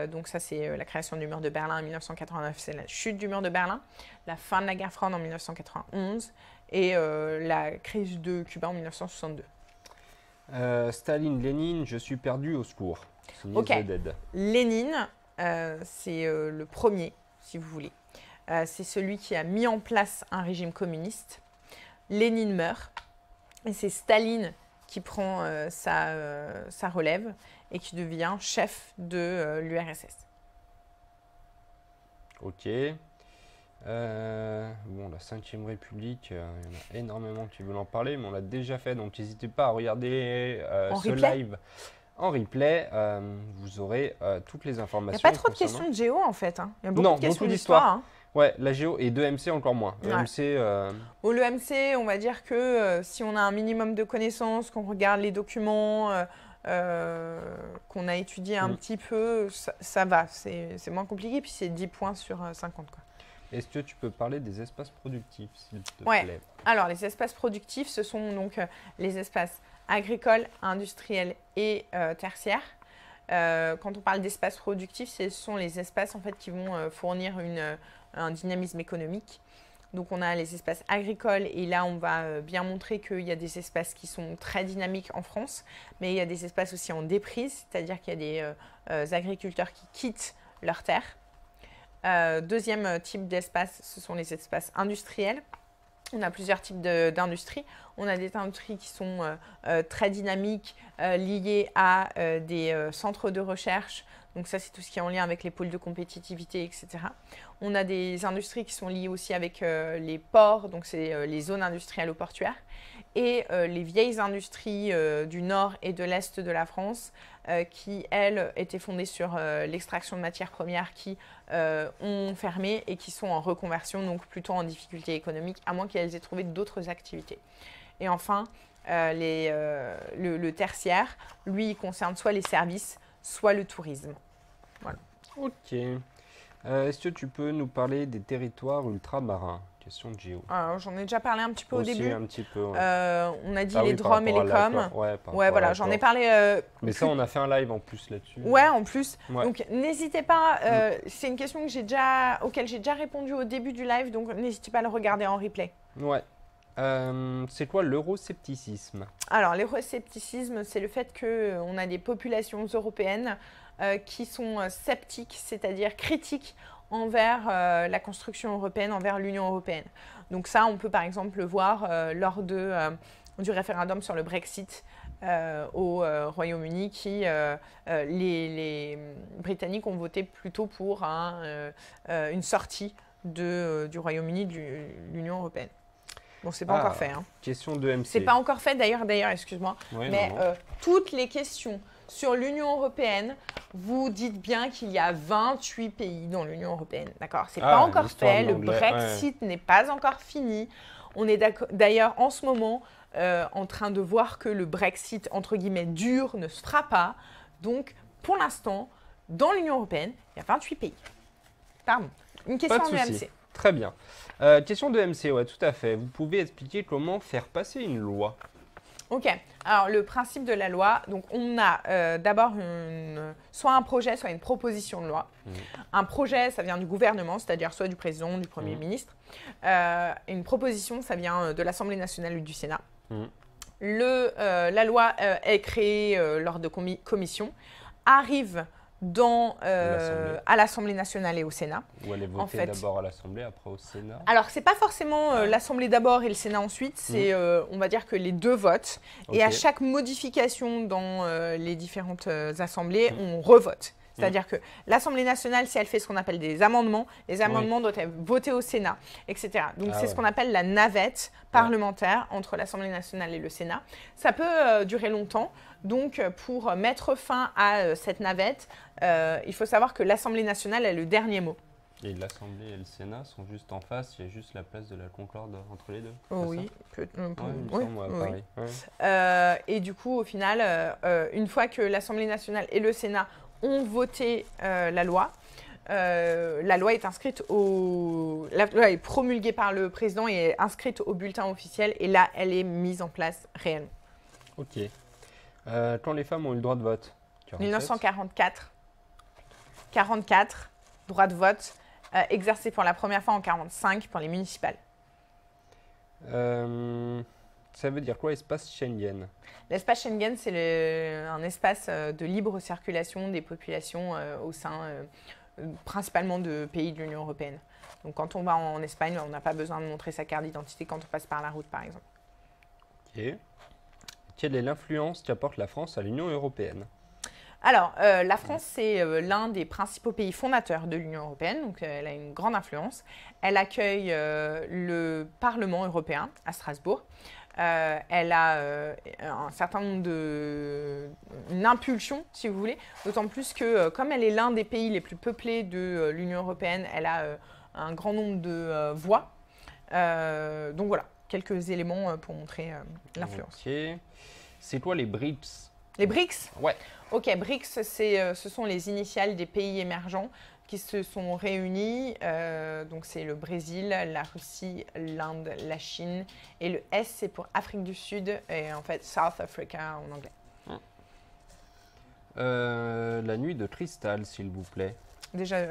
Donc ça, c'est la création du mur de Berlin en 1989, c'est la chute du mur de Berlin, la fin de la guerre froide en 1991 et la crise de Cuba en 1962. Staline, Lénine, je suis perdu, au secours. Ok, Lénine, c'est le premier, si vous voulez. C'est celui qui a mis en place un régime communiste. Lénine meurt et c'est Staline qui prend sa relève et qui devient chef de l'URSS. Ok. Bon, la 5e République, il y en a énormément qui veulent en parler, mais on l'a déjà fait, donc n'hésitez pas à regarder ce live en replay. Vous aurez toutes les informations. Il n'y a pas trop de questions de géo, en fait. Hein. Il y a beaucoup de questions d'histoire. Hein. Ouais, la géo et de MC encore moins. Le MC, on va dire que si on a un minimum de connaissances, qu'on regarde les documents, qu'on a étudié un petit peu, ça va. C'est moins compliqué, puis c'est 10 points sur 50. Quoi. Est-ce que tu peux parler des espaces productifs, s'il te plaît? Alors, les espaces productifs, ce sont donc les espaces agricoles, industriels et tertiaires. Quand on parle d'espaces productifs, ce sont les espaces en fait, qui vont fournir un dynamisme économique. Donc, on a les espaces agricoles et là, on va bien montrer qu'il y a des espaces qui sont très dynamiques en France, mais il y a des espaces aussi en déprise, c'est-à-dire qu'il y a des agriculteurs qui quittent leurs terres. Deuxième type d'espace, ce sont les espaces industriels. On a plusieurs types d'industries. On a des industries qui sont très dynamiques, liées à des centres de recherche. Donc ça, c'est tout ce qui est en lien avec les pôles de compétitivité, etc. On a des industries qui sont liées aussi avec les ports, donc c'est les zones industrielles ou portuaires. Et les vieilles industries du nord et de l'est de la France qui, elles, étaient fondées sur l'extraction de matières premières qui ont fermé et qui sont en reconversion, donc plutôt en difficulté économique, à moins qu'elles aient trouvé d'autres activités. Et enfin, le tertiaire, lui, il concerne soit les services, soit le tourisme. Voilà. Ok. Est-ce que tu peux nous parler des territoires ultramarins? Question de géo. J'en ai déjà parlé un petit peu aussi, au début. Un petit peu, ouais. On a dit les DROM et les COM. Ouais, voilà, j'en ai parlé. Mais ça, on a fait un live en plus là-dessus. Ouais, en plus. Ouais. Donc, n'hésitez pas. C'est une question que auquel j'ai déjà répondu au début du live, donc n'hésitez pas à le regarder en replay. Ouais. C'est quoi l'euroscepticisme? Alors, l'euroscepticisme, c'est le fait qu'on a des populations européennes qui sont sceptiques, c'est-à-dire critiques envers la construction européenne, envers l'Union européenne. Donc ça, on peut par exemple le voir lors du référendum sur le Brexit au Royaume-Uni, les Britanniques ont voté plutôt pour une sortie du Royaume-Uni de l'Union européenne. Bon, c'est pas encore fait. Hein. Question de MC. C'est pas encore fait, d'ailleurs, excuse-moi. Ouais, mais toutes les questions sur l'Union européenne, vous dites bien qu'il y a 28 pays dans l'Union européenne. D'accord? C'est pas encore fait. Le Brexit n'est pas encore fini. On est d'ailleurs en ce moment en train de voir que le Brexit, entre guillemets, dur ne se fera pas. Donc, pour l'instant, dans l'Union européenne, il y a 28 pays. Pardon. Une question de MC. Très bien. Question de MC, ouais, tout à fait. Vous pouvez expliquer comment faire passer une loi? Ok, alors le principe de la loi, donc on a d'abord soit un projet, soit une proposition de loi. Un projet, ça vient du gouvernement, c'est-à-dire soit du président, du Premier ministre. Une proposition, ça vient de l'Assemblée nationale ou du Sénat. La loi est créée lors de commissions, arrive à l'Assemblée nationale et au Sénat. Ou elle est votée d'abord à l'Assemblée, après au Sénat? Alors, ce n'est pas forcément l'Assemblée d'abord et le Sénat ensuite. C'est, on va dire que les deux votent. Okay. Et à chaque modification dans les différentes assemblées, on revote. C'est-à-dire que l'Assemblée nationale, si elle fait ce qu'on appelle des amendements, les amendements doivent être votés au Sénat, etc. Donc, c'est ce qu'on appelle la navette parlementaire entre l'Assemblée nationale et le Sénat. Ça peut durer longtemps. Donc, pour mettre fin à cette navette, il faut savoir que l'Assemblée nationale a le dernier mot. Et l'Assemblée et le Sénat sont juste en face, il y a juste la place de la Concorde entre les deux. Oui, pareil. Et du coup, au final, une fois que l'Assemblée nationale et le Sénat ont voté la loi est inscrite la loi est promulguée par le président et est inscrite au bulletin officiel et là, elle est mise en place réellement. Ok. Quand les femmes ont eu le droit de vote? 1944. 44, droit de vote, exercé pour la première fois en 1945 pour les municipales. Ça veut dire quoi, espace Schengen? L'espace Schengen, c'est un espace de libre circulation des populations au sein principalement de pays de l'Union européenne. Donc quand on va en Espagne, on n'a pas besoin de montrer sa carte d'identité quand on passe par la route, par exemple. Ok. Quelle est l'influence qu'apporte la France à l'Union européenne? Alors, la France, c'est l'un des principaux pays fondateurs de l'Union européenne, donc elle a une grande influence. Elle accueille le Parlement européen à Strasbourg. Elle a un certain nombre une impulsion, si vous voulez, d'autant plus que comme elle est l'un des pays les plus peuplés de l'Union européenne, elle a un grand nombre de voix. Donc voilà, quelques éléments pour montrer l'influence. Ok. C'est quoi les BRICS? Les BRICS? Ouais. Ok, BRICS, ce sont les initiales des pays émergents qui se sont réunis. Donc c'est le Brésil, la Russie, l'Inde, la Chine. Et le S, c'est pour Afrique du Sud et en fait South Africa en anglais. La nuit de cristal, s'il vous plaît. Déjà,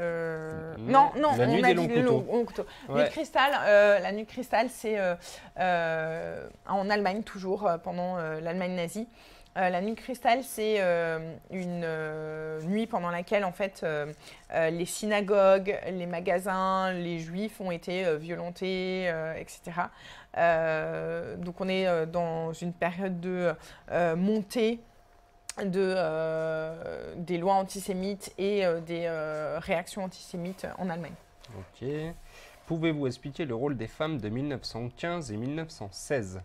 non, la nuit des longs couteaux. Ouais. La nuit de cristal, c'est en Allemagne toujours, pendant l'Allemagne nazie. La nuit de cristal, c'est une nuit pendant laquelle en fait les synagogues, les magasins, les juifs ont été violentés, etc. Donc on est dans une période de montée des lois antisémites et des réactions antisémites en Allemagne. Ok. Pouvez-vous expliquer le rôle des femmes de 1915 et 1916 ?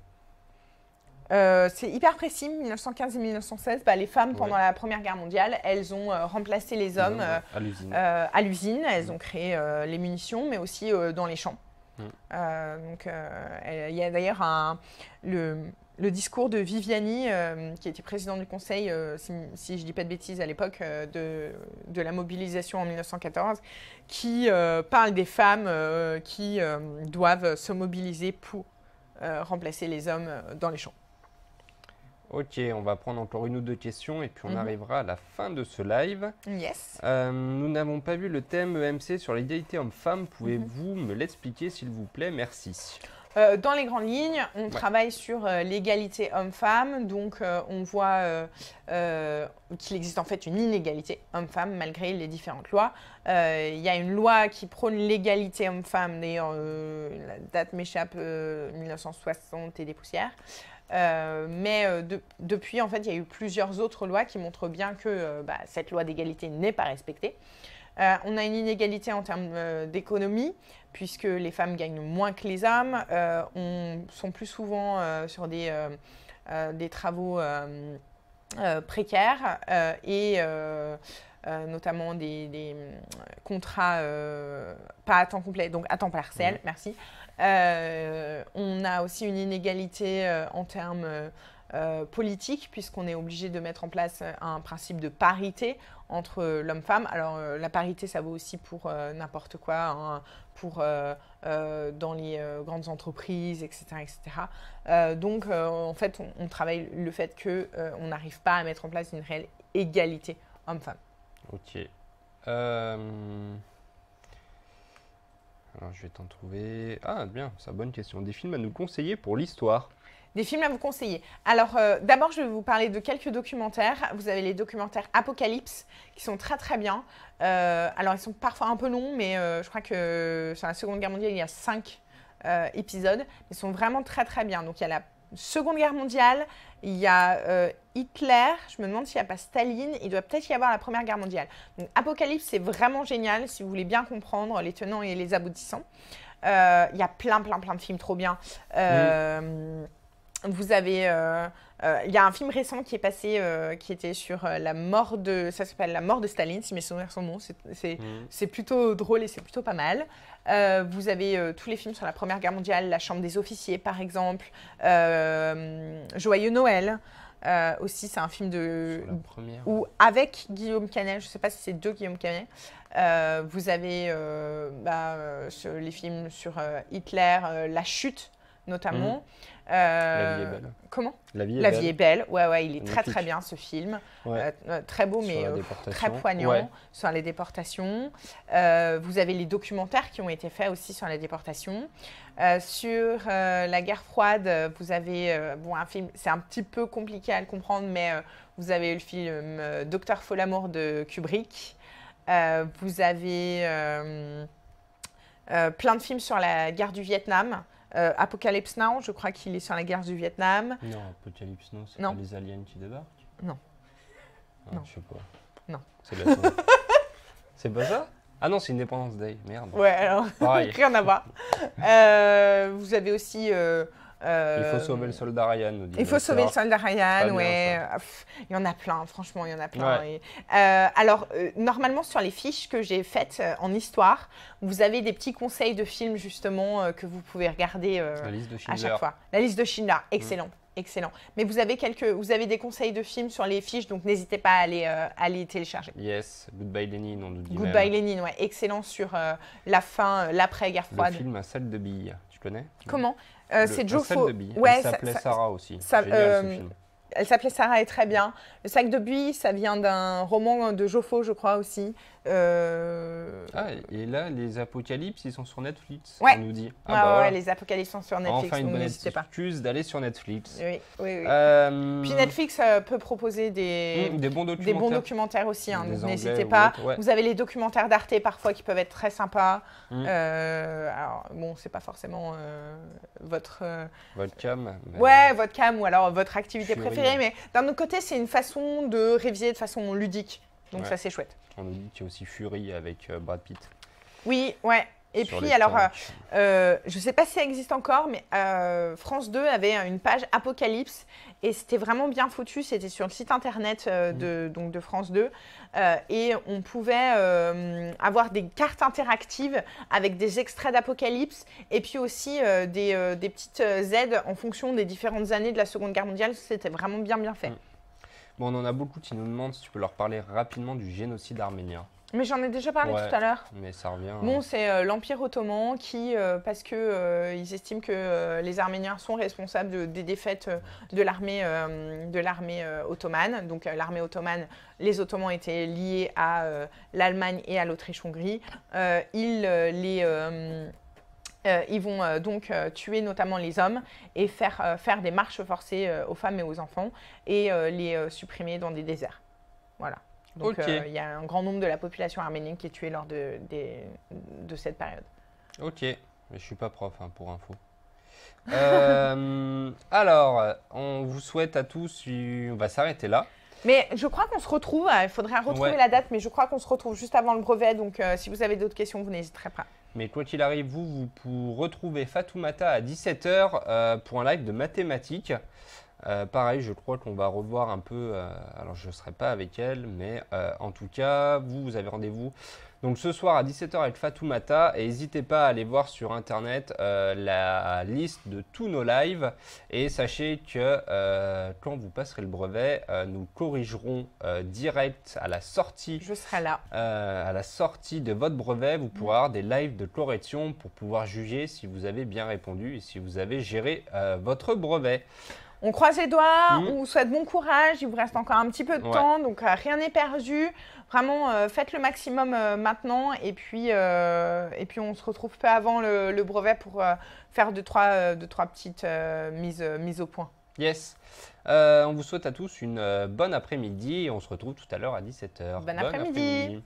C'est hyper précis, 1915 et 1916. Les femmes, pendant la Première Guerre mondiale, elles ont remplacé les hommes à l'usine. Elles ont créé les munitions, mais aussi dans les champs. Donc, il y a d'ailleurs le discours de Viviani, qui était président du Conseil, si je ne dis pas de bêtises, à l'époque de la mobilisation en 1914, qui parle des femmes qui doivent se mobiliser pour remplacer les hommes dans les champs. Ok, on va prendre encore une ou deux questions et puis on arrivera à la fin de ce live. Yes. Nous n'avons pas vu le thème EMC sur l'égalité homme-femme. Pouvez-vous me l'expliquer, s'il vous plaît? Merci. Dans les grandes lignes, on travaille sur l'égalité homme-femme. Donc, on voit qu'il existe en fait une inégalité homme-femme malgré les différentes lois. Il y a une loi qui prône l'égalité homme-femme. D'ailleurs, la date m'échappe, 1960 et des poussières. Mais depuis, en fait, il y a eu plusieurs autres lois qui montrent bien que cette loi d'égalité n'est pas respectée. On a une inégalité en termes d'économie, puisque les femmes gagnent moins que les hommes, sont plus souvent sur des travaux précaires et notamment des contrats pas à temps complet, donc à temps partiel, merci. On a aussi une inégalité en termes politique, puisqu'on est obligé de mettre en place un principe de parité entre l'homme-femme. Alors, la parité, ça vaut aussi pour n'importe quoi, hein, pour dans les grandes entreprises, etc. etc. Donc, en fait, on travaille le fait qu'on n'arrive pas à mettre en place une réelle égalité homme-femme. Ok. Alors, je vais t'en trouver. Ah, bien, c'est une bonne question. Des films à nous conseiller pour l'histoire? Des films à vous conseiller. Alors, d'abord, je vais vous parler de quelques documentaires. Vous avez les documentaires Apocalypse, qui sont très, très bien. Alors, ils sont parfois un peu longs, mais je crois que sur la Seconde Guerre mondiale, il y a 5 épisodes. Ils sont vraiment très, très bien. Donc, il y a la Seconde Guerre mondiale, il y a Hitler, je me demande s'il n'y a pas Staline, il doit peut-être y avoir la Première Guerre mondiale. Donc, Apocalypse, c'est vraiment génial si vous voulez bien comprendre les tenants et les aboutissants. Il y a plein de films trop bien. Vous avez, il y a un film récent qui est passé, qui était sur la mort de, ça s'appelle La mort de Staline, si mes souvenirs sont bons. C'est plutôt drôle et c'est plutôt pas mal. Vous avez tous les films sur la Première Guerre mondiale, La Chambre des officiers par exemple, Joyeux Noël. Aussi, c'est un film de ou avec Guillaume Canet. Je ne sais pas si c'est de Guillaume Canet. Vous avez les films sur Hitler, La Chute notamment. La vie est belle. Comment? La vie est belle. Ouais, il est très bien ce film. Ouais. Très beau, mais très poignant sur les déportations. Vous avez les documentaires qui ont été faits aussi sur les déportations. Sur la guerre froide, vous avez un film, c'est un petit peu compliqué à le comprendre, mais vous avez le film Docteur Folamour de Kubrick. Vous avez plein de films sur la guerre du Vietnam. Apocalypse Now, je crois qu'il est sur la guerre du Vietnam. Non, Apocalypse Now, c'est pas les aliens qui débarquent? Non. Non. Je sais pas. Non. C'est la C'est pas ça? Ah non, c'est Independence Day, merde. Ouais, alors, rien à voir. Vous avez aussi... il faut sauver le soldat Ryan. Il faut sauver le soldat Ryan, ouais. Il y en a plein, franchement, il y en a plein. Ouais. Alors, normalement, sur les fiches que j'ai faites en histoire, vous avez des petits conseils de films, justement, que vous pouvez regarder à chaque fois. La liste de Schindler, excellent. Excellent. Mais vous avez des conseils de films sur les fiches, donc n'hésitez pas à les télécharger. Yes, Goodbye Lenin, on nous dit. Goodbye Lenin, ouais, excellent sur la fin, l'après-guerre froide. Le film à salle de billes, tu connais? Comment? C'est Joe Faux. Ouais, elle s'appelait Sarah aussi. Génial, ce film. Elle s'appelait Sarah et très bien. Le sac de billes, ça vient d'un roman de Joffo, je crois aussi. Ah, et là, les Apocalypses, ils sont sur Netflix, ouais. On nous dit. Ouais, les Apocalypses sont sur Netflix, enfin, donc n'hésitez pas. Excuse d'aller sur Netflix. Oui. Puis Netflix peut proposer des bons documentaires aussi, hein, donc n'hésitez pas. Ouais. Vous avez les documentaires d'Arte parfois qui peuvent être très sympas. Alors, bon, c'est pas forcément votre cam. Ouais, votre cam ou alors votre activité préférée, mais d'un autre côté, c'est une façon de réviser de façon ludique. Donc ça, c'est chouette. On nous dit qu'il y a aussi Fury avec Brad Pitt. Oui, ouais. Et puis, alors, je ne sais pas si ça existe encore, mais France 2 avait une page Apocalypse et c'était vraiment bien foutu. C'était sur le site internet de France 2 et on pouvait avoir des cartes interactives avec des extraits d'Apocalypse et puis aussi des petites aides en fonction des différentes années de la Seconde Guerre mondiale. C'était vraiment bien fait. Bon, on en a beaucoup qui nous demandent si tu peux leur parler rapidement du génocide arménien. Mais j'en ai déjà parlé tout à l'heure. Mais ça revient. Bon, c'est l'Empire ottoman qui, parce que ils estiment que les Arméniens sont responsables des défaites de l'armée ottomane. Donc l'armée ottomane, les Ottomans étaient liés à l'Allemagne et à l'Autriche-Hongrie. Ils vont donc tuer notamment les hommes et faire des marches forcées aux femmes et aux enfants et les supprimer dans des déserts. Voilà. Donc il y a un grand nombre de la population arménienne qui est tuée lors de cette période. Ok, mais je ne suis pas prof pour info. Alors, on vous souhaite à tous, on va s'arrêter là. Mais je crois qu'on se retrouve, il faudrait retrouver la date, mais je crois qu'on se retrouve juste avant le brevet, donc si vous avez d'autres questions, vous n'hésiterez pas. Mais quoi qu'il arrive, vous retrouvez Fatoumata à 17h pour un live de mathématiques. Pareil, je crois qu'on va revoir un peu, alors je ne serai pas avec elle, mais en tout cas, vous avez rendez-vous donc ce soir à 17 h avec Fatoumata et n'hésitez pas à aller voir sur internet la liste de tous nos lives et sachez que quand vous passerez le brevet, nous corrigerons direct à la sortie. Je serai là. À la sortie de votre brevet, vous pourrez avoir des lives de correction pour pouvoir juger si vous avez bien répondu et si vous avez géré votre brevet. On croise les doigts, on vous souhaite bon courage, il vous reste encore un petit peu de temps, donc rien n'est perdu. Vraiment, faites le maximum maintenant et puis on se retrouve peu avant le brevet pour faire deux, trois petites mises au point. Yes. On vous souhaite à tous une bonne après-midi et on se retrouve tout à l'heure à 17 h. Bon après-midi.